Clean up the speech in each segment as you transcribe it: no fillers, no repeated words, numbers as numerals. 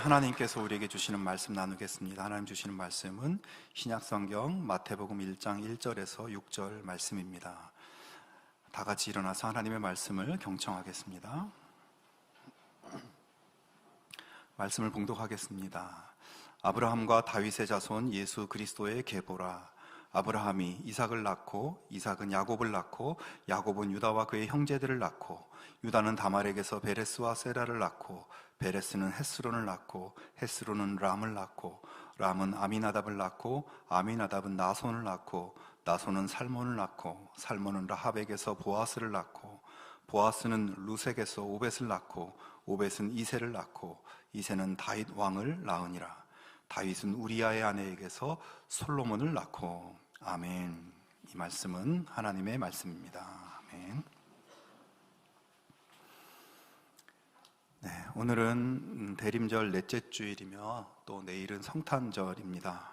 하나님께서 우리에게 주시는 말씀 나누겠습니다. 하나님 주시는 말씀은 신약성경 마태복음 1장 1절에서 6절 말씀입니다. 다 같이 일어나서 하나님의 말씀을 경청하겠습니다. 말씀을 봉독하겠습니다. 아브라함과 다윗의 자손 예수 그리스도의 계보라. 아브라함이 이삭을 낳고 이삭은 야곱을 낳고 야곱은 유다와 그의 형제들을 낳고 유다는 다말에게서 베레스와 세라를 낳고 베레스는 헤스론을 낳고 헤스론은 람을 낳고 람은 아미나답을 낳고 아미나답은 나손을 낳고 나손은 살몬을 낳고 살몬은 라합에게서 보아스를 낳고 보아스는 루색에서 오벳을 낳고 오벳은 이새를 낳고 이새는 다윗 왕을 낳으니라. 다윗은 우리아의 아내에게서 솔로몬을 낳고. 아멘. 이 말씀은 하나님의 말씀입니다. 아멘. 네, 오늘은 대림절 넷째 주일이며 또 내일은 성탄절입니다.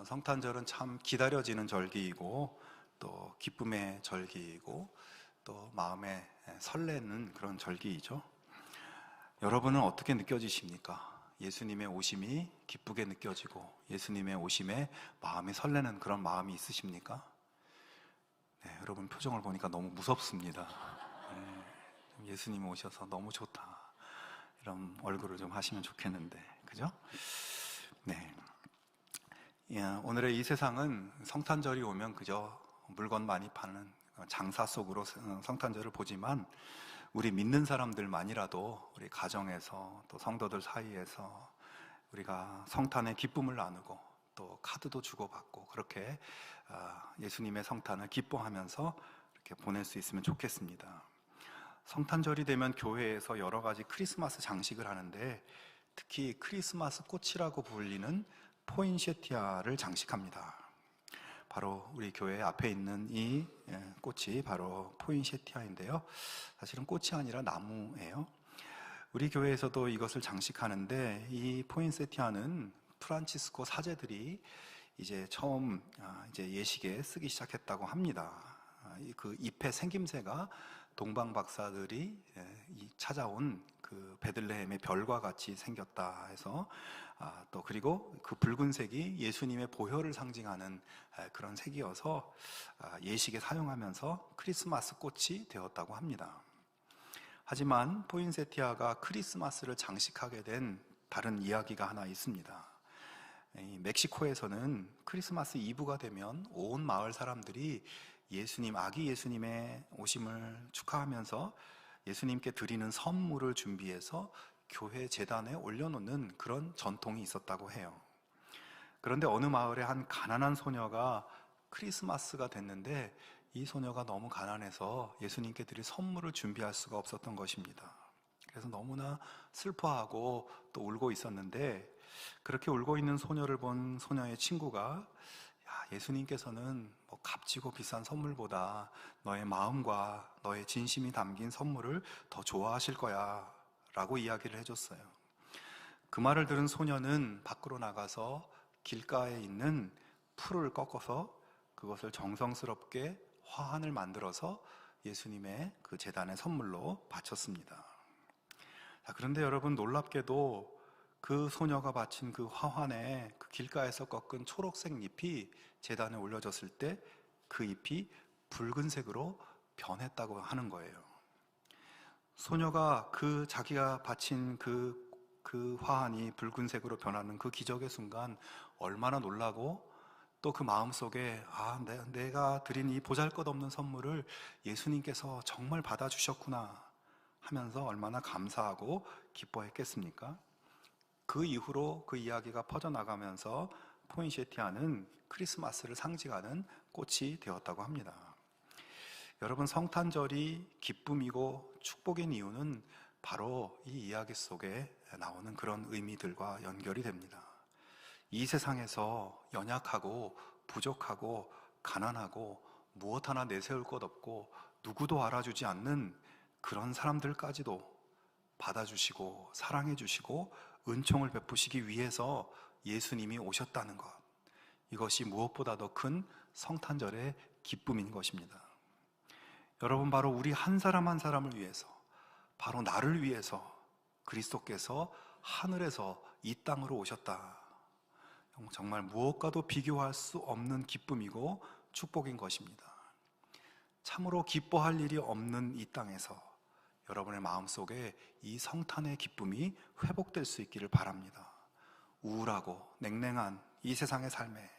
성탄절은 참 기다려지는 절기이고 또 기쁨의 절기이고 또 마음에 설레는 그런 절기이죠. 여러분은 어떻게 느껴지십니까? 예수님의 오심이 기쁘게 느껴지고 예수님의 오심에 마음이 설레는 그런 마음이 있으십니까? 네, 여러분 표정을 보니까 너무 무섭습니다. 네, 예수님 오셔서 너무 좋다, 이런 얼굴을 좀 하시면 좋겠는데, 그죠? 네. 오늘의 이 세상은 성탄절이 오면 그저 물건 많이 파는 장사 속으로 성탄절을 보지만 우리 믿는 사람들만이라도 우리 가정에서 또 성도들 사이에서 우리가 성탄의 기쁨을 나누고 또 카드도 주고받고 그렇게 예수님의 성탄을 기뻐하면서 이렇게 보낼 수 있으면 좋겠습니다. 성탄절이 되면 교회에서 여러 가지 크리스마스 장식을 하는데 특히 크리스마스 꽃이라고 불리는 포인세티아를 장식합니다. 바로 우리 교회 앞에 있는 이 꽃이 바로 포인세티아인데요. 사실은 꽃이 아니라 나무예요. 우리 교회에서도 이것을 장식하는데 이 포인세티아는 프란치스코 사제들이 이제 처음 이제 예식에 쓰기 시작했다고 합니다. 그 잎의 생김새가 동방 박사들이 찾아온 그 베들레헴의 별과 같이 생겼다 해서 또 그리고 그 붉은색이 예수님의 보혈을 상징하는 그런 색이어서 예식에 사용하면서 크리스마스 꽃이 되었다고 합니다. 하지만 포인세티아가 크리스마스를 장식하게 된 다른 이야기가 하나 있습니다. 멕시코에서는 크리스마스 이브가 되면 온 마을 사람들이 아기 예수님의 오심을 축하하면서 예수님께 드리는 선물을 준비해서 교회 제단에 올려놓는 그런 전통이 있었다고 해요. 그런데 어느 마을에 한 가난한 소녀가 크리스마스가 됐는데 이 소녀가 너무 가난해서 예수님께 드릴 선물을 준비할 수가 없었던 것입니다. 그래서 너무나 슬퍼하고 또 울고 있었는데 그렇게 울고 있는 소녀를 본 소녀의 친구가 예수님께서는 뭐 값지고 비싼 선물보다 너의 마음과 너의 진심이 담긴 선물을 더 좋아하실 거야 라고 이야기를 해줬어요. 그 말을 들은 소녀는 밖으로 나가서 길가에 있는 풀을 꺾어서 그것을 정성스럽게 화환을 만들어서 예수님의 그 제단의 선물로 바쳤습니다. 그런데 여러분, 놀랍게도 그 소녀가 바친 그 화환에 그 길가에서 꺾은 초록색 잎이 제단에 올려졌을 때 그 잎이 붉은색으로 변했다고 하는 거예요. 소녀가 자기가 바친 그 화환이 붉은색으로 변하는 그 기적의 순간 얼마나 놀라고 또 그 마음속에 내가 드린 이 보잘것없는 선물을 예수님께서 정말 받아주셨구나 하면서 얼마나 감사하고 기뻐했겠습니까? 그 이후로 그 이야기가 퍼져나가면서 포인세티아는 크리스마스를 상징하는 꽃이 되었다고 합니다. 여러분, 성탄절이 기쁨이고 축복인 이유는 바로 이 이야기 속에 나오는 그런 의미들과 연결이 됩니다. 이 세상에서 연약하고 부족하고 가난하고 무엇 하나 내세울 것 없고 누구도 알아주지 않는 그런 사람들까지도 받아주시고 사랑해주시고 은총을 베푸시기 위해서 예수님이 오셨다는 것, 이것이 무엇보다 더 큰 성탄절의 기쁨인 것입니다. 여러분, 바로 우리 한 사람 한 사람을 위해서, 바로 나를 위해서 그리스도께서 하늘에서 이 땅으로 오셨다. 정말 무엇과도 비교할 수 없는 기쁨이고 축복인 것입니다. 참으로 기뻐할 일이 없는 이 땅에서 여러분의 마음속에 이 성탄의 기쁨이 회복될 수 있기를 바랍니다. 우울하고 냉랭한 이 세상의 삶에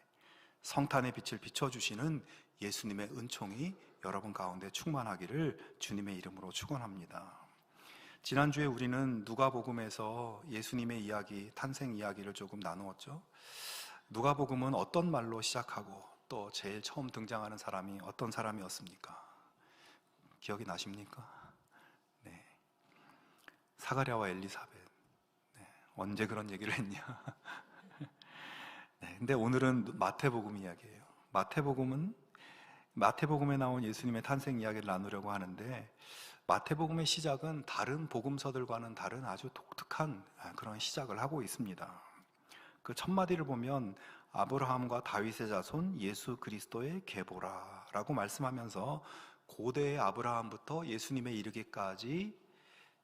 성탄의 빛을 비춰주시는 예수님의 은총이 여러분 가운데 충만하기를 주님의 이름으로 축원합니다. 지난주에 우리는 누가복음에서 예수님의 이야기, 탄생 이야기를 조금 나누었죠. 누가복음은 어떤 말로 시작하고 또 제일 처음 등장하는 사람이 어떤 사람이었습니까? 기억이 나십니까? 네, 사가랴와 엘리사벳. 네, 언제 그런 얘기를 했냐? 네, 근데 오늘은 마태복음 이야기예요. 마태복음에 나온 예수님의 탄생 이야기를 나누려고 하는데, 마태복음의 시작은 다른 복음서들과는 다른 아주 독특한 그런 시작을 하고 있습니다. 그 첫 마디를 보면 아브라함과 다윗의 자손 예수 그리스도의 계보라라고 말씀하면서 고대의 아브라함부터 예수님에 이르기까지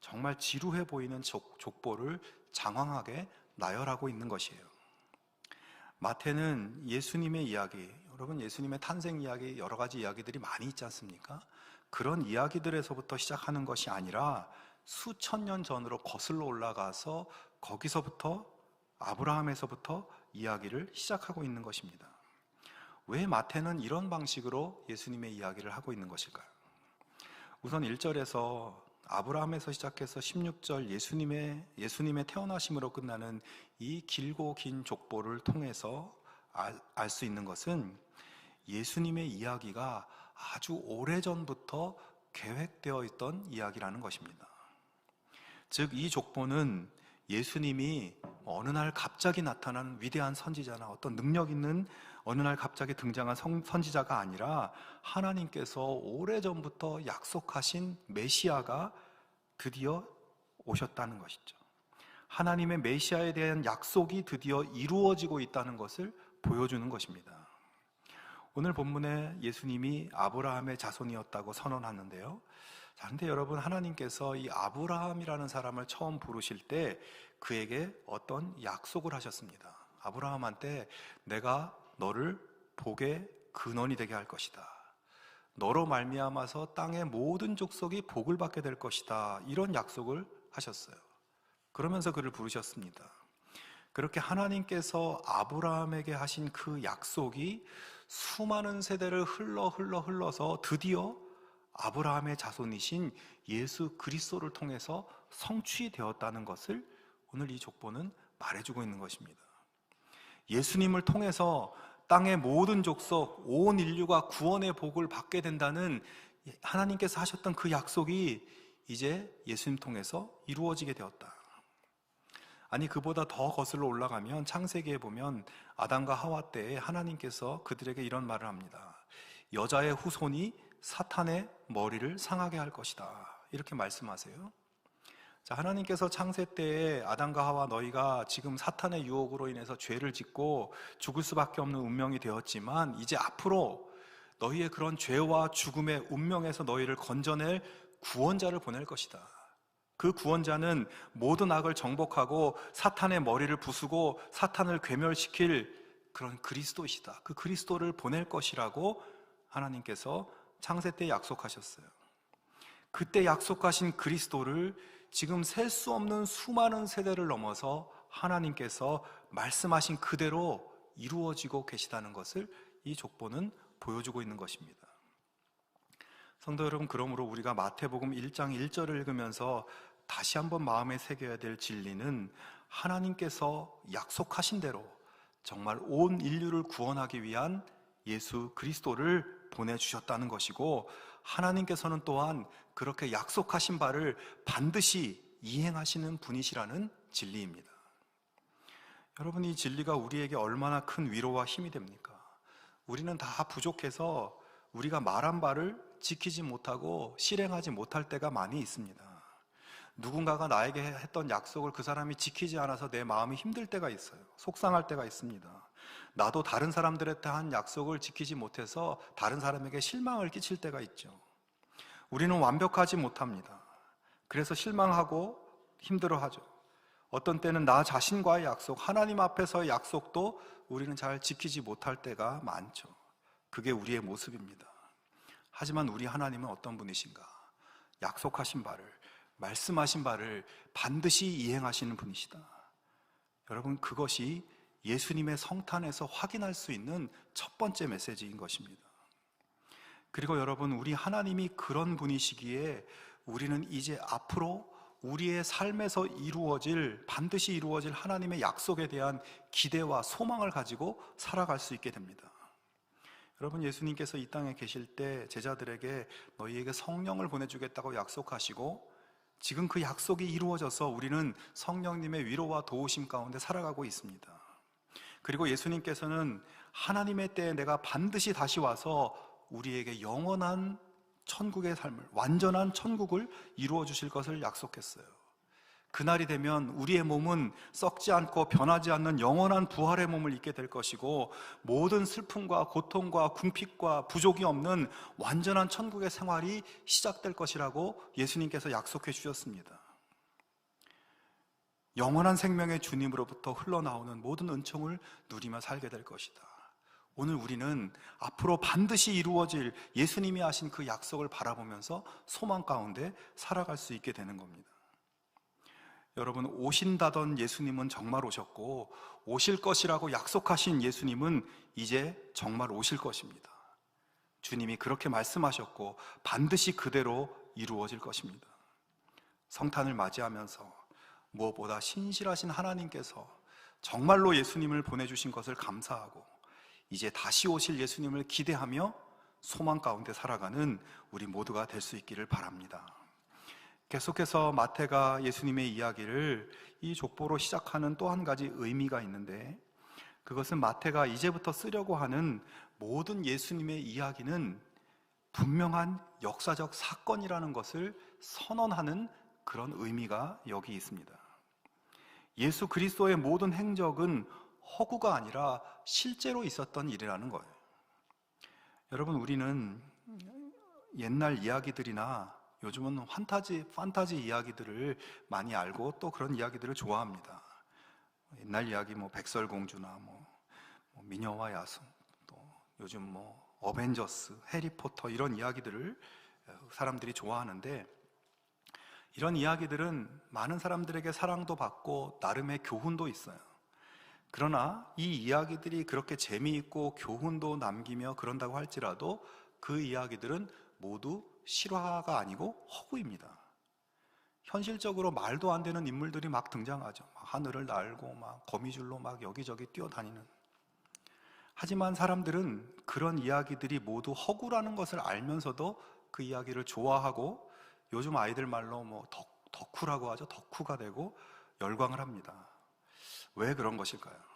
정말 지루해 보이는 족보를 장황하게 나열하고 있는 것이에요. 마태는 예수님의 이야기, 여러분 예수님의 탄생 이야기, 여러 가지 이야기들이 많이 있지 않습니까? 그런 이야기들에서부터 시작하는 것이 아니라 수천 년 전으로 거슬러 올라가서 거기서부터 아브라함에서부터 이야기를 시작하고 있는 것입니다. 왜 마태는 이런 방식으로 예수님의 이야기를 하고 있는 것일까요? 우선 1절에서 아브라함에서 시작해서 16절 예수님의 태어나심으로 끝나는 이 길고 긴 족보를 통해서 알 수 있는 것은 예수님의 이야기가 아주 오래전부터 계획되어 있던 이야기라는 것입니다. 즉, 이 족보는 예수님이 어느 날 갑자기 나타난 위대한 선지자나 어떤 능력 있는 어느 날 갑자기 등장한 선지자가 아니라 하나님께서 오래전부터 약속하신 메시아가 드디어 오셨다는 것이죠. 하나님의 메시아에 대한 약속이 드디어 이루어지고 있다는 것을 보여주는 것입니다. 오늘 본문에 예수님이 아브라함의 자손이었다고 선언하는데요. 자, 근데 여러분, 하나님께서 이 아브라함이라는 사람을 처음 부르실 때 그에게 어떤 약속을 하셨습니다. 아브라함한테 내가 너를 복의 근원이 되게 할 것이다. 너로 말미암아서 땅의 모든 족속이 복을 받게 될 것이다. 이런 약속을 하셨어요. 그러면서 그를 부르셨습니다. 그렇게 하나님께서 아브라함에게 하신 그 약속이 수많은 세대를 흘러서 드디어 아브라함의 자손이신 예수 그리스도를 통해서 성취되었다는 것을 오늘 이 족보는 말해주고 있는 것입니다. 예수님을 통해서 땅의 모든 족속, 온 인류가 구원의 복을 받게 된다는 하나님께서 하셨던 그 약속이 이제 예수님 통해서 이루어지게 되었다. 아니, 그보다 더 거슬러 올라가면 창세기에 보면 아담과 하와 때에 하나님께서 그들에게 이런 말을 합니다. 여자의 후손이 사탄의 머리를 상하게 할 것이다. 이렇게 말씀하세요. 자, 하나님께서 창세 때에 아담과 하와 너희가 지금 사탄의 유혹으로 인해서 죄를 짓고 죽을 수밖에 없는 운명이 되었지만 이제 앞으로 너희의 그런 죄와 죽음의 운명에서 너희를 건져낼 구원자를 보낼 것이다. 그 구원자는 모든 악을 정복하고 사탄의 머리를 부수고 사탄을 괴멸시킬 그런 그리스도이시다. 그 그리스도를 보낼 것이라고 하나님께서 창세 때 약속하셨어요. 그때 약속하신 그리스도를 지금 셀 수 없는 수많은 세대를 넘어서 하나님께서 말씀하신 그대로 이루어지고 계시다는 것을 이 족보는 보여주고 있는 것입니다. 성도 여러분, 그러므로 우리가 마태복음 1장 1절을 읽으면서 다시 한번 마음에 새겨야 될 진리는 하나님께서 약속하신 대로 정말 온 인류를 구원하기 위한 예수 그리스도를 보내주셨다는 것이고, 하나님께서는 또한 그렇게 약속하신 바를 반드시 이행하시는 분이시라는 진리입니다. 여러분, 이 진리가 우리에게 얼마나 큰 위로와 힘이 됩니까? 우리는 다 부족해서 우리가 말한 바를 지키지 못하고 실행하지 못할 때가 많이 있습니다. 누군가가 나에게 했던 약속을 그 사람이 지키지 않아서 내 마음이 힘들 때가 있어요. 속상할 때가 있습니다. 나도 다른 사람들한테 한 약속을 지키지 못해서 다른 사람에게 실망을 끼칠 때가 있죠. 우리는 완벽하지 못합니다. 그래서 실망하고 힘들어하죠. 어떤 때는 나 자신과의 약속, 하나님 앞에서의 약속도 우리는 잘 지키지 못할 때가 많죠. 그게 우리의 모습입니다. 하지만 우리 하나님은 어떤 분이신가? 약속하신 바를, 말씀하신 바를 반드시 이행하시는 분이시다. 여러분, 그것이 예수님의 성탄에서 확인할 수 있는 첫 번째 메시지인 것입니다. 그리고 여러분, 우리 하나님이 그런 분이시기에 우리는 이제 앞으로 우리의 삶에서 반드시 이루어질 하나님의 약속에 대한 기대와 소망을 가지고 살아갈 수 있게 됩니다. 여러분, 예수님께서 이 땅에 계실 때 제자들에게 너희에게 성령을 보내주겠다고 약속하시고, 지금 그 약속이 이루어져서 우리는 성령님의 위로와 도우심 가운데 살아가고 있습니다. 그리고 예수님께서는 하나님의 때에 내가 반드시 다시 와서 우리에게 영원한 천국의 삶을, 완전한 천국을 이루어 주실 것을 약속했어요. 그날이 되면 우리의 몸은 썩지 않고 변하지 않는 영원한 부활의 몸을 입게 될 것이고, 모든 슬픔과 고통과 궁핍과 부족이 없는 완전한 천국의 생활이 시작될 것이라고 예수님께서 약속해 주셨습니다. 영원한 생명의 주님으로부터 흘러나오는 모든 은총을 누리며 살게 될 것이다. 오늘 우리는 앞으로 반드시 이루어질 예수님이 하신 그 약속을 바라보면서 소망 가운데 살아갈 수 있게 되는 겁니다. 여러분, 오신다던 예수님은 정말 오셨고, 오실 것이라고 약속하신 예수님은 이제 정말 오실 것입니다. 주님이 그렇게 말씀하셨고 반드시 그대로 이루어질 것입니다. 성탄을 맞이하면서 무엇보다 신실하신 하나님께서 정말로 예수님을 보내주신 것을 감사하고, 이제 다시 오실 예수님을 기대하며 소망 가운데 살아가는 우리 모두가 될 수 있기를 바랍니다. 계속해서 마태가 예수님의 이야기를 이 족보로 시작하는 또 한 가지 의미가 있는데, 그것은 마태가 이제부터 쓰려고 하는 모든 예수님의 이야기는 분명한 역사적 사건이라는 것을 선언하는 그런 의미가 여기 있습니다. 예수 그리스도의 모든 행적은 허구가 아니라 실제로 있었던 일이라는 거예요. 여러분, 우리는 옛날 이야기들이나 요즘은 판타지 이야기들을 많이 알고 또 그런 이야기들을 좋아합니다. 옛날 이야기, 백설공주나 미녀와 야수, 또 요즘 어벤져스, 해리포터 이런 이야기들을 사람들이 좋아하는데, 이런 이야기들은 많은 사람들에게 사랑도 받고 나름의 교훈도 있어요. 그러나 이 이야기들이 그렇게 재미있고 교훈도 남기며 그런다고 할지라도 그 이야기들은 모두 실화가 아니고 허구입니다. 현실적으로 말도 안 되는 인물들이 막 등장하죠. 하늘을 날고 거미줄로 여기저기 뛰어다니는. 하지만 사람들은 그런 이야기들이 모두 허구라는 것을 알면서도 그 이야기를 좋아하고, 요즘 아이들 말로 덕후라고 하죠. 덕후가 되고 열광을 합니다. 왜 그런 것일까요?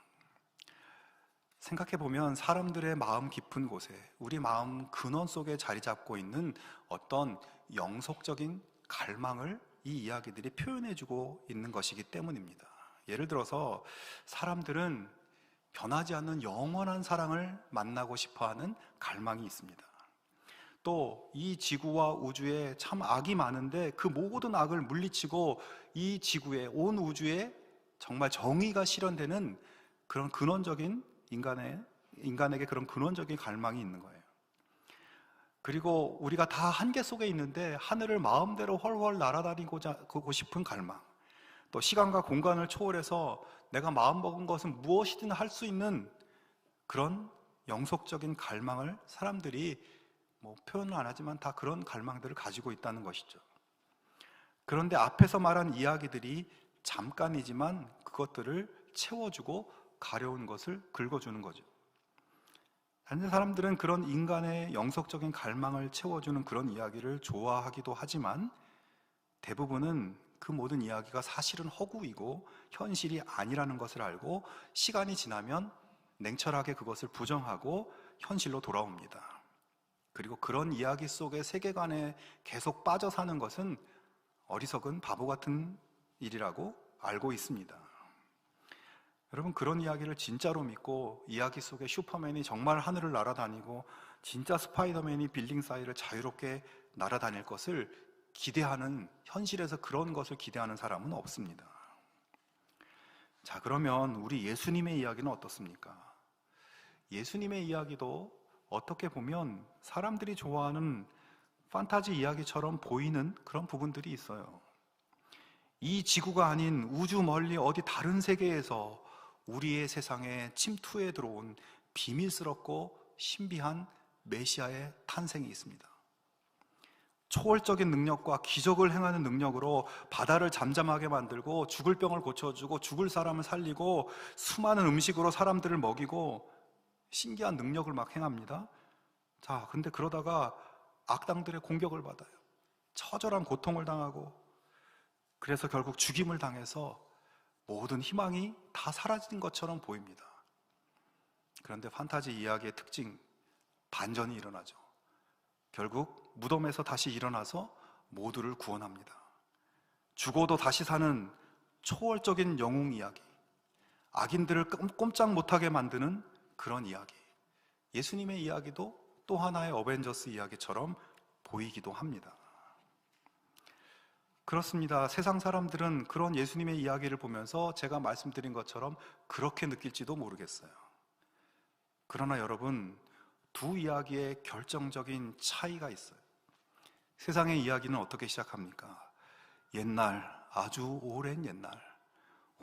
생각해보면 사람들의 마음 깊은 곳에, 우리 마음 근원 속에 자리 잡고 있는 어떤 영속적인 갈망을 이 이야기들이 표현해주고 있는 것이기 때문입니다. 예를 들어서 사람들은 변하지 않는 영원한 사랑을 만나고 싶어하는 갈망이 있습니다. 또 이 지구와 우주에 참 악이 많은데 그 모든 악을 물리치고 이 지구에, 온 우주에 정말 정의가 실현되는 그런 근원적인 인간에게 그런 근원적인 갈망이 있는 거예요. 그리고 우리가 다 한계 속에 있는데 하늘을 마음대로 훨훨 날아다니고 싶은 갈망, 또 시간과 공간을 초월해서 내가 마음먹은 것은 무엇이든 할 수 있는 그런 영속적인 갈망을 사람들이 표현을 안 하지만 다 그런 갈망들을 가지고 있다는 것이죠. 그런데 앞에서 말한 이야기들이 잠깐이지만 그것들을 채워주고 가려운 것을 긁어주는 거죠. 다른 사람들은 그런 인간의 영속적인 갈망을 채워주는 그런 이야기를 좋아하기도 하지만, 대부분은 그 모든 이야기가 사실은 허구이고 현실이 아니라는 것을 알고 시간이 지나면 냉철하게 그것을 부정하고 현실로 돌아옵니다. 그리고 그런 이야기 속의 세계관에 계속 빠져 사는 것은 어리석은 바보 같은 일이라고 알고 있습니다. 여러분, 그런 이야기를 진짜로 믿고 이야기 속에 슈퍼맨이 정말 하늘을 날아다니고 진짜 스파이더맨이 빌딩 사이를 자유롭게 날아다닐 것을 기대하는, 현실에서 그런 것을 기대하는 사람은 없습니다. 자, 그러면 우리 예수님의 이야기는 어떻습니까? 예수님의 이야기도 어떻게 보면 사람들이 좋아하는 판타지 이야기처럼 보이는 그런 부분들이 있어요. 이 지구가 아닌 우주 멀리 어디 다른 세계에서 우리의 세상에 침투해 들어온 비밀스럽고 신비한 메시아의 탄생이 있습니다. 초월적인 능력과 기적을 행하는 능력으로 바다를 잠잠하게 만들고 죽을 병을 고쳐주고 죽을 사람을 살리고 수많은 음식으로 사람들을 먹이고 신기한 능력을 막 행합니다. 자, 근데 그러다가 악당들의 공격을 받아요. 처절한 고통을 당하고, 그래서 결국 죽임을 당해서 모든 희망이 다 사라진 것처럼 보입니다. 그런데 판타지 이야기의 특징, 반전이 일어나죠. 결국 무덤에서 다시 일어나서 모두를 구원합니다. 죽어도 다시 사는 초월적인 영웅 이야기, 악인들을 꼼짝 못하게 만드는 그런 이야기. 예수님의 이야기도 또 하나의 어벤져스 이야기처럼 보이기도 합니다. 그렇습니다. 세상 사람들은 그런 예수님의 이야기를 보면서 제가 말씀드린 것처럼 그렇게 느낄지도 모르겠어요. 그러나 여러분, 두 이야기에 결정적인 차이가 있어요. 세상의 이야기는 어떻게 시작합니까? 옛날, 아주 오랜 옛날,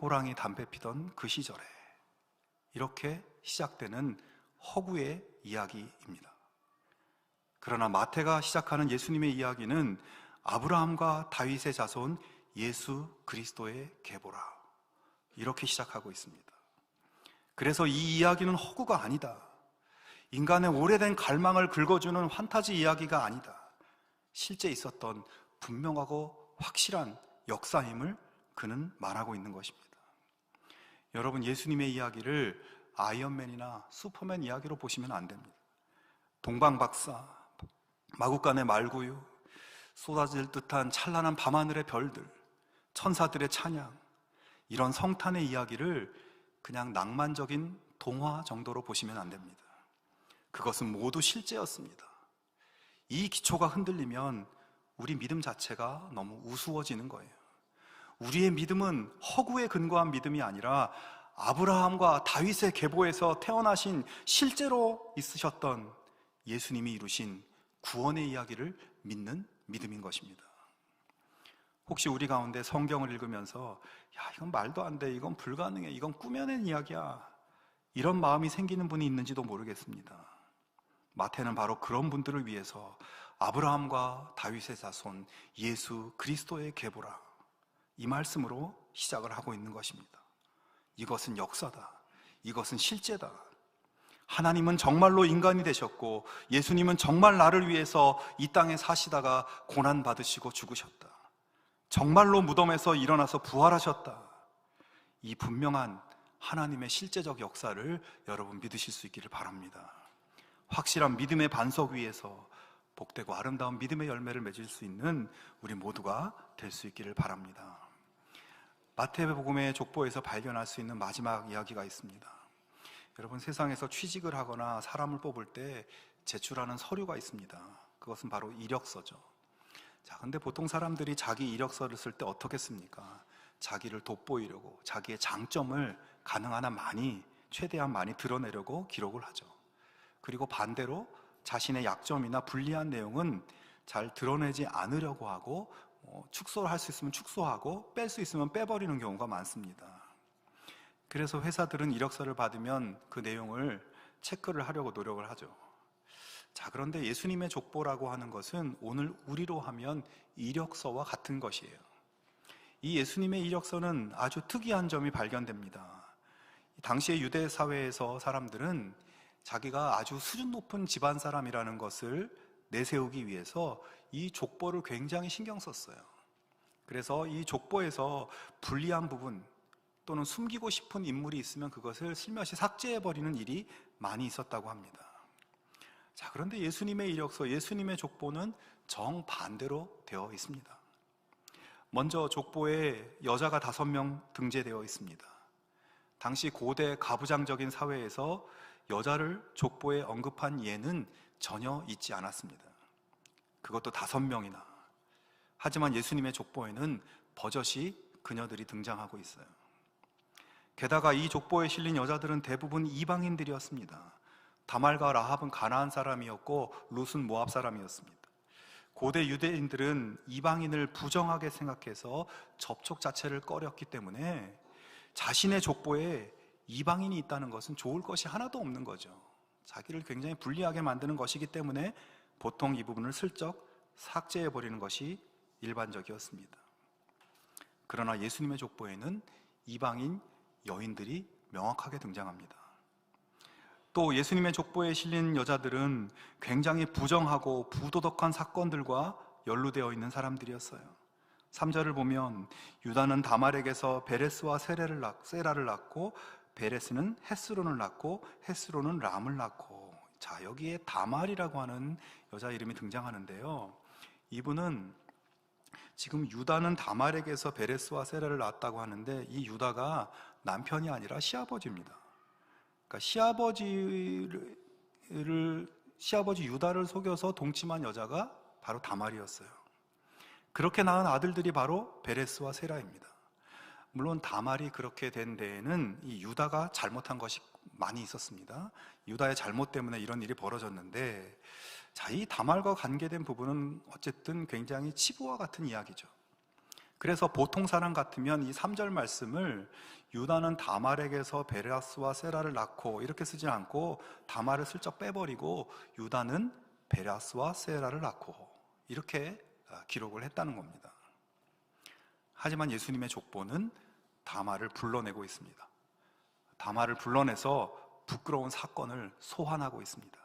호랑이 담배 피던 그 시절에, 이렇게 시작되는 허구의 이야기입니다. 그러나 마태가 시작하는 예수님의 이야기는 아브라함과 다윗의 자손 예수 그리스도의 계보라, 이렇게 시작하고 있습니다. 그래서 이 이야기는 허구가 아니다, 인간의 오래된 갈망을 긁어주는 판타지 이야기가 아니다, 실제 있었던 분명하고 확실한 역사임을 그는 말하고 있는 것입니다. 여러분, 예수님의 이야기를 아이언맨이나 슈퍼맨 이야기로 보시면 안 됩니다. 동방박사, 마구간의 말구유, 쏟아질 듯한 찬란한 밤하늘의 별들, 천사들의 찬양, 이런 성탄의 이야기를 그냥 낭만적인 동화 정도로 보시면 안 됩니다. 그것은 모두 실제였습니다. 이 기초가 흔들리면 우리 믿음 자체가 너무 우스워지는 거예요. 우리의 믿음은 허구에 근거한 믿음이 아니라 아브라함과 다윗의 계보에서 태어나신 실제로 있으셨던 예수님이 이루신 구원의 이야기를 믿는 믿음인 것입니다. 혹시 우리 가운데 성경을 읽으면서 야, 이건 말도 안 돼, 이건 불가능해, 이건 꾸며낸 이야기야, 이런 마음이 생기는 분이 있는지도 모르겠습니다. 마태는 바로 그런 분들을 위해서 아브라함과 다윗의 자손 예수 그리스도의 계보라, 이 말씀으로 시작을 하고 있는 것입니다. 이것은 역사다, 이것은 실제다. 하나님은 정말로 인간이 되셨고 예수님은 정말 나를 위해서 이 땅에 사시다가 고난받으시고 죽으셨다. 정말로 무덤에서 일어나서 부활하셨다. 이 분명한 하나님의 실제적 역사를 여러분 믿으실 수 있기를 바랍니다. 확실한 믿음의 반석 위에서 복되고 아름다운 믿음의 열매를 맺을 수 있는 우리 모두가 될 수 있기를 바랍니다. 마태복음의 족보에서 발견할 수 있는 마지막 이야기가 있습니다. 여러분, 세상에서 취직을 하거나 사람을 뽑을 때 제출하는 서류가 있습니다. 그것은 바로 이력서죠. 자, 근데 보통 사람들이 자기 이력서를 쓸 때 어떻게 씁니까? 자기를 돋보이려고 자기의 장점을 가능한 한 많이, 최대한 많이 드러내려고 기록을 하죠. 그리고 반대로 자신의 약점이나 불리한 내용은 잘 드러내지 않으려고 하고 축소를 할 수 있으면 축소하고 뺄 수 있으면 빼버리는 경우가 많습니다. 그래서 회사들은 이력서를 받으면 그 내용을 체크를 하려고 노력을 하죠. 자, 그런데 예수님의 족보라고 하는 것은 오늘 우리로 하면 이력서와 같은 것이에요. 이 예수님의 이력서는 아주 특이한 점이 발견됩니다. 당시의 유대 사회에서 사람들은 자기가 아주 수준 높은 집안 사람이라는 것을 내세우기 위해서 이 족보를 굉장히 신경 썼어요. 그래서 이 족보에서 불리한 부분 또는 숨기고 싶은 인물이 있으면 그것을 슬며시 삭제해버리는 일이 많이 있었다고 합니다. 자, 그런데 예수님의 이력서, 예수님의 족보는 정반대로 되어 있습니다. 먼저 족보에 여자가 5명 등재되어 있습니다. 당시 고대 가부장적인 사회에서 여자를 족보에 언급한 예는 전혀 있지 않았습니다. 그것도 5명이나. 하지만 예수님의 족보에는 버젓이 그녀들이 등장하고 있어요. 게다가 이 족보에 실린 여자들은 대부분 이방인들이었습니다. 다말과 라합은 가나안 사람이었고 룻은 모압 사람이었습니다. 고대 유대인들은 이방인을 부정하게 생각해서 접촉 자체를 꺼렸기 때문에 자신의 족보에 이방인이 있다는 것은 좋을 것이 하나도 없는 거죠. 자기를 굉장히 불리하게 만드는 것이기 때문에 보통 이 부분을 슬쩍 삭제해버리는 것이 일반적이었습니다. 그러나 예수님의 족보에는 이방인 여인들이 명확하게 등장합니다. 또 예수님의 족보에 실린 여자들은 굉장히 부정하고 부도덕한 사건들과 연루되어 있는 사람들이었어요. 3절을 보면 유다는 다말에게서 베레스와 세라를 낳고 베레스는 헤스론을 낳고 헤스론은 람을 낳고, 자, 여기에 다말이라고 하는 여자 이름이 등장하는데요, 이분은 지금 유다는 다말에게서 베레스와 세라를 낳았다고 하는데 이 유다가 남편이 아니라 시아버지입니다. 그러니까 시아버지 유다를 속여서 동침한 여자가 바로 다말이었어요. 그렇게 낳은 아들들이 바로 베레스와 세라입니다. 물론 다말이 그렇게 된 데에는 이 유다가 잘못한 것이 많이 있었습니다. 유다의 잘못 때문에 이런 일이 벌어졌는데, 자, 이 다말과 관계된 부분은 어쨌든 굉장히 치부와 같은 이야기죠. 그래서 보통 사람 같으면 이 3절 말씀을 유다는 다말에게서 베레스와 세라를 낳고 이렇게 쓰지 않고 다말을 슬쩍 빼버리고 유다는 베레스와 세라를 낳고 이렇게 기록을 했다는 겁니다. 하지만 예수님의 족보는 다말을 불러내고 있습니다. 다말을 불러내서 부끄러운 사건을 소환하고 있습니다.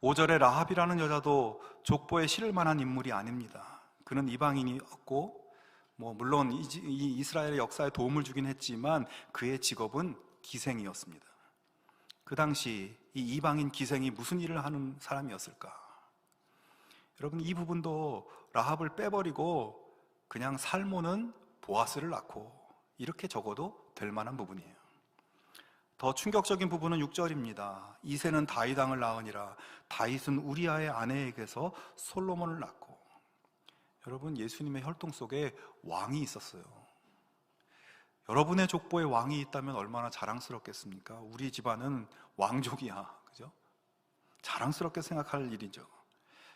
5절에 라합이라는 여자도 족보에 실을 만한 인물이 아닙니다. 그는 이방인이었고 물론 이 이스라엘의 역사에 도움을 주긴 했지만 그의 직업은 기생이었습니다. 그 당시 이 이방인 기생이 무슨 일을 하는 사람이었을까? 여러분, 이 부분도 라합을 빼버리고 그냥 살모는 보아스를 낳고 이렇게 적어도 될 만한 부분이에요. 더 충격적인 부분은 6절입니다. 이새는 다윗 왕을 낳으니라. 다윗은 우리아의 아내에게서 솔로몬을 낳고. 여러분, 예수님의 혈통 속에 왕이 있었어요. 여러분의 족보에 왕이 있다면 얼마나 자랑스럽겠습니까? 우리 집안은 왕족이야, 그죠? 자랑스럽게 생각할 일이죠.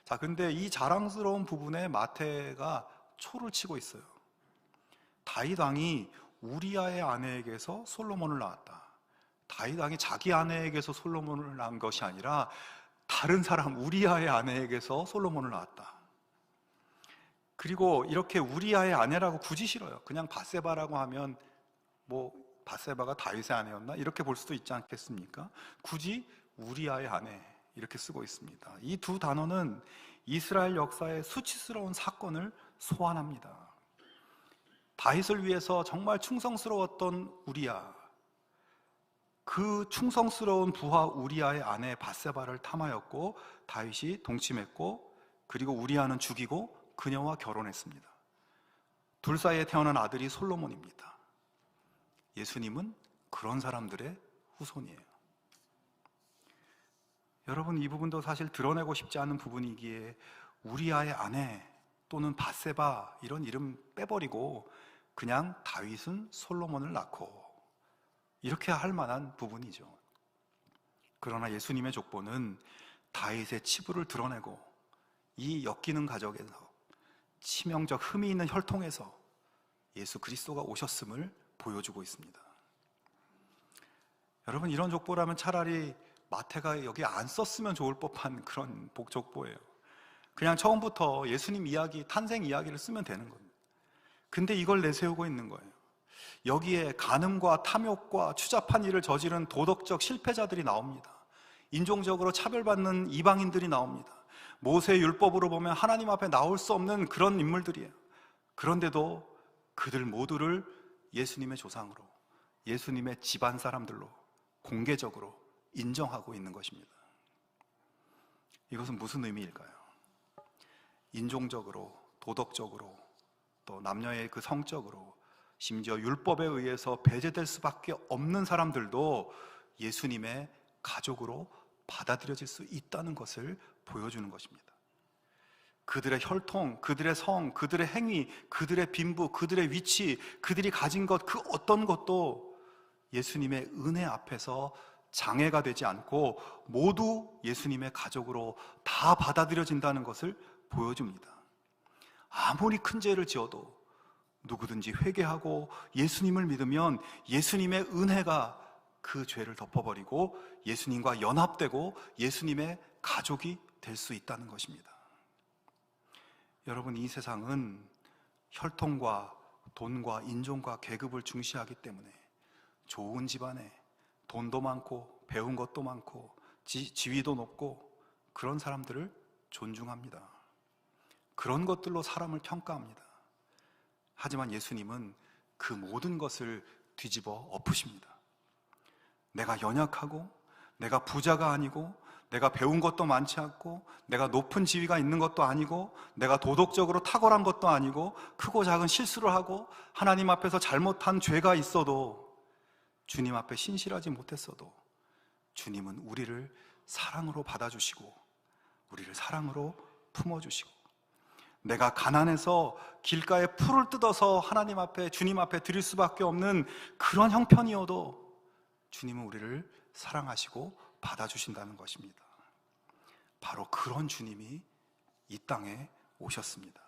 자, 근데 이 자랑스러운 부분에 마태가 초를 치고 있어요. 다윗 왕이 우리아의 아내에게서 솔로몬을 낳았다. 다윗 왕이 자기 아내에게서 솔로몬을 낳은 것이 아니라 다른 사람 우리아의 아내에게서 솔로몬을 낳았다. 그리고 이렇게 우리아의 아내라고 굳이 싫어요. 그냥 밧세바라고 하면 밧세바가 다윗의 아내였나? 이렇게 볼 수도 있지 않겠습니까? 굳이 우리아의 아내 이렇게 쓰고 있습니다. 이 두 단어는 이스라엘 역사의 수치스러운 사건을 소환합니다. 다윗을 위해서 정말 충성스러웠던 우리아, 그 충성스러운 부하 우리아의 아내 밧세바를 탐하였고 다윗이 동침했고, 그리고 우리아는 죽이고 그녀와 결혼했습니다. 둘 사이에 태어난 아들이 솔로몬입니다. 예수님은 그런 사람들의 후손이에요. 여러분, 이 부분도 사실 드러내고 싶지 않은 부분이기에 우리아의 아내 또는 밧세바 이런 이름 빼버리고 그냥 다윗은 솔로몬을 낳고 이렇게 할 만한 부분이죠. 그러나 예수님의 족보는 다윗의 치부를 드러내고 이 엮이는 가족에서 치명적 흠이 있는 혈통에서 예수 그리스도가 오셨음을 보여주고 있습니다. 여러분, 이런 족보라면 차라리 마태가 여기 안 썼으면 좋을 법한 그런 족보예요. 그냥 처음부터 예수님 이야기, 탄생 이야기를 쓰면 되는 겁니다. 근데 이걸 내세우고 있는 거예요. 여기에 간음과 탐욕과 추잡한 일을 저지른 도덕적 실패자들이 나옵니다. 인종적으로 차별받는 이방인들이 나옵니다. 모세의 율법으로 보면 하나님 앞에 나올 수 없는 그런 인물들이에요. 그런데도 그들 모두를 예수님의 조상으로, 예수님의 집안 사람들로 공개적으로 인정하고 있는 것입니다. 이것은 무슨 의미일까요? 인종적으로, 도덕적으로, 또 남녀의 그 성적으로, 심지어 율법에 의해서 배제될 수밖에 없는 사람들도 예수님의 가족으로 받아들여질 수 있다는 것을 보여주는 것입니다. 그들의 혈통, 그들의 성, 그들의 행위, 그들의 빈부, 그들의 위치, 그들이 가진 것 그 어떤 것도 예수님의 은혜 앞에서 장애가 되지 않고 모두 예수님의 가족으로 다 받아들여진다는 것을 보여줍니다. 아무리 큰 죄를 지어도 누구든지 회개하고 예수님을 믿으면 예수님의 은혜가 그 죄를 덮어버리고 예수님과 연합되고 예수님의 가족이 될 수 있다는 것입니다. 여러분, 이 세상은 혈통과 돈과 인종과 계급을 중시하기 때문에 좋은 집안에 돈도 많고 배운 것도 많고 지위도 높고 그런 사람들을 존중합니다. 그런 것들로 사람을 평가합니다. 하지만 예수님은 그 모든 것을 뒤집어 엎으십니다. 내가 연약하고 내가 부자가 아니고 내가 배운 것도 많지 않고 내가 높은 지위가 있는 것도 아니고 내가 도덕적으로 탁월한 것도 아니고 크고 작은 실수를 하고 하나님 앞에서 잘못한 죄가 있어도 주님 앞에 신실하지 못했어도 주님은 우리를 사랑으로 받아주시고 우리를 사랑으로 품어주시고 내가 가난해서 길가에 풀을 뜯어서 하나님 앞에 주님 앞에 드릴 수밖에 없는 그런 형편이어도 주님은 우리를 사랑하시고 받아주신다는 것입니다. 바로 그런 주님이 이 땅에 오셨습니다.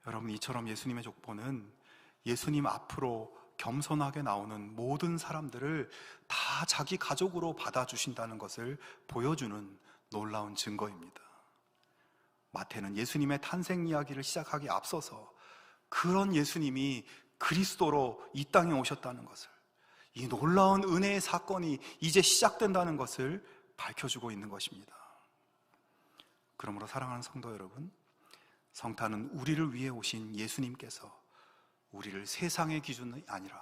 여러분, 이처럼 예수님의 족보는 예수님 앞으로 겸손하게 나오는 모든 사람들을 다 자기 가족으로 받아주신다는 것을 보여주는 놀라운 증거입니다. 마태는 예수님의 탄생 이야기를 시작하기에 앞서서 그런 예수님이 그리스도로 이 땅에 오셨다는 것을, 이 놀라운 은혜의 사건이 이제 시작된다는 것을 밝혀주고 있는 것입니다. 그러므로 사랑하는 성도 여러분, 성탄은 우리를 위해 오신 예수님께서 우리를 세상의 기준이 아니라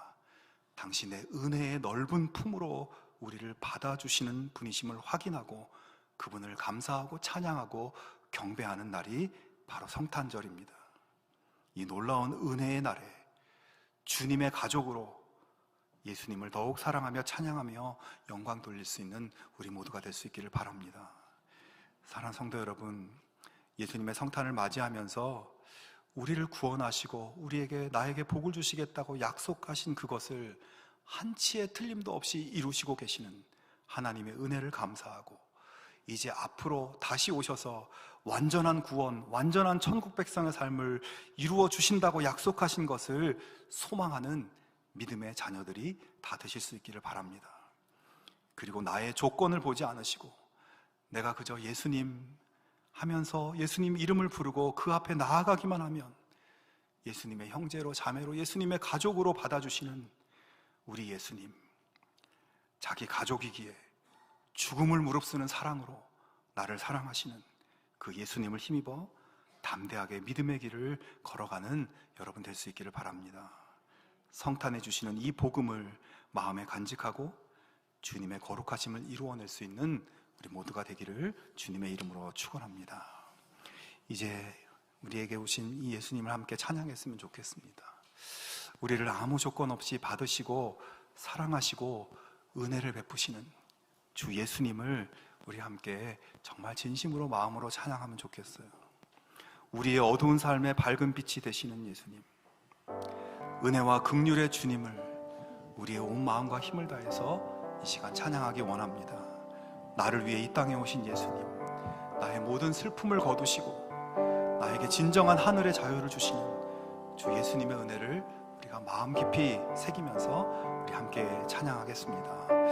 당신의 은혜의 넓은 품으로 우리를 받아주시는 분이심을 확인하고 그분을 감사하고 찬양하고 경배하는 날이 바로 성탄절입니다. 이 놀라운 은혜의 날에 주님의 가족으로 예수님을 더욱 사랑하며 찬양하며 영광 돌릴 수 있는 우리 모두가 될 수 있기를 바랍니다. 사랑하는 성도 여러분, 예수님의 성탄을 맞이하면서 우리를 구원하시고 나에게 복을 주시겠다고 약속하신 그것을 한치의 틀림도 없이 이루시고 계시는 하나님의 은혜를 감사하고 이제 앞으로 다시 오셔서 완전한 구원, 완전한 천국 백성의 삶을 이루어 주신다고 약속하신 것을 소망하는 믿음의 자녀들이 다 되실 수 있기를 바랍니다. 그리고 나의 조건을 보지 않으시고 내가 그저 예수님 하면서 예수님 이름을 부르고 그 앞에 나아가기만 하면 예수님의 형제로 자매로 예수님의 가족으로 받아주시는 우리 예수님, 자기 가족이기에 죽음을 무릅쓰는 사랑으로 나를 사랑하시는 그 예수님을 힘입어 담대하게 믿음의 길을 걸어가는 여러분 될 수 있기를 바랍니다. 성탄해 주시는 이 복음을 마음에 간직하고 주님의 거룩하심을 이루어낼 수 있는 우리 모두가 되기를 주님의 이름으로 축원합니다. 이제 우리에게 오신 이 예수님을 함께 찬양했으면 좋겠습니다. 우리를 아무 조건 없이 받으시고 사랑하시고 은혜를 베푸시는 주 예수님을 우리 함께 정말 진심으로 마음으로 찬양하면 좋겠어요. 우리의 어두운 삶의 밝은 빛이 되시는 예수님, 은혜와 긍휼의 주님을 우리의 온 마음과 힘을 다해서 이 시간 찬양하기 원합니다. 나를 위해 이 땅에 오신 예수님, 나의 모든 슬픔을 거두시고 나에게 진정한 하늘의 자유를 주시는 주 예수님의 은혜를 우리가 마음 깊이 새기면서 우리 함께 찬양하겠습니다.